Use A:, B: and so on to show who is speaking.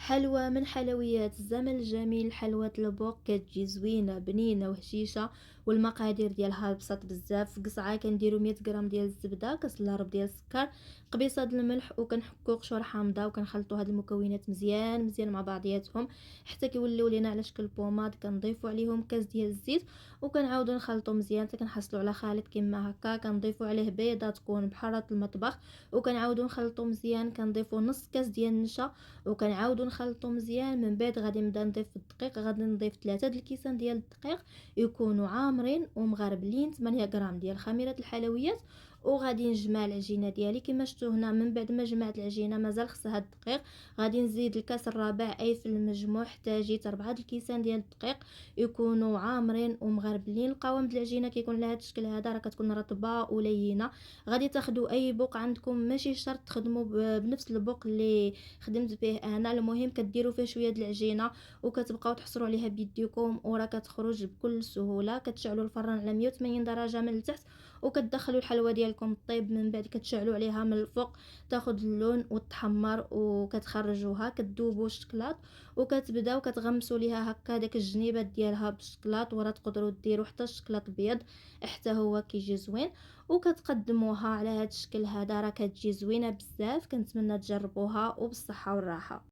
A: حلوى من حلويات الزمن الجميل، حلوى البوق كتجي زوينة بنينة وهشيشة. والمقادير ديالها بساط بزاف. في قصعة كنديرو 100 غرام ديال الزبدة، كاس الربع ديال السكر، قبيصة د الملح، وكنحكو قشور حامضة، وكنخلطو هاد المكونات مزيان مزيان مع بعضياتهم حتى كيوليو لينا على شكل بوماد. كنضيفو عليهم كاس ديال الزيت، وكنعاودو نخلطو مزيان حتى كنحصلو على خليط كيما هكا. كنضيفو عليه بيضة تكون بحارة المطبخ، وكنعاودو نخلطو مزيان. كنضيفو نص كاس ديال النشا، وكنعاودو نخلطو مزيان. من بعد غادي نبدا نضيف الدقيق، غادي نضيف 3 د الكيسان ديال الدقيق يكونوا عامرين ومغربلين. 8 غرام ديال خميره الحلويات، وغادي نجمع العجينه ديالي كما شفتوا هنا. من بعد ما جمعت العجينه مازال خصها الدقيق، غادي نزيد الكاس الرابع اي في المجموع حتى جيت 4 د الكيسان ديال الدقيق يكونوا عامرين ومغربلين. القوام د العجينه كيكون لهذا الشكل هذا، راه كتكون رطبه ولينه. غادي تاخدوا اي بوق عندكم، ماشي شرط تخدموا بنفس البوق اللي خدمت به انا. المهم كديروا فيه شويه د العجينه وكتبقاو تحصروا عليها بيديكم، وراه كتخرج بكل سهوله. كتشعلوا الفران على 180 درجه من التحت، وكتدخلوا الحلوه ديالكم طيب. من بعد كتشعلوا عليها من الفوق تاخذ اللون وتحمر، وكتخرجوها كتذوبوا الشكلاط، وكتبداو كتغمسوا ليها هكا داك الجنيبات ديالها بالشكلاط. وراه تقدروا ديروا حتى الشكلاط ابيض حتى هو كيجي زوين. وكتقدموها على هذا الشكل هذا، راه كتجي زوينه بزاف. كنتمنى تجربوها وبالصحه والراحه.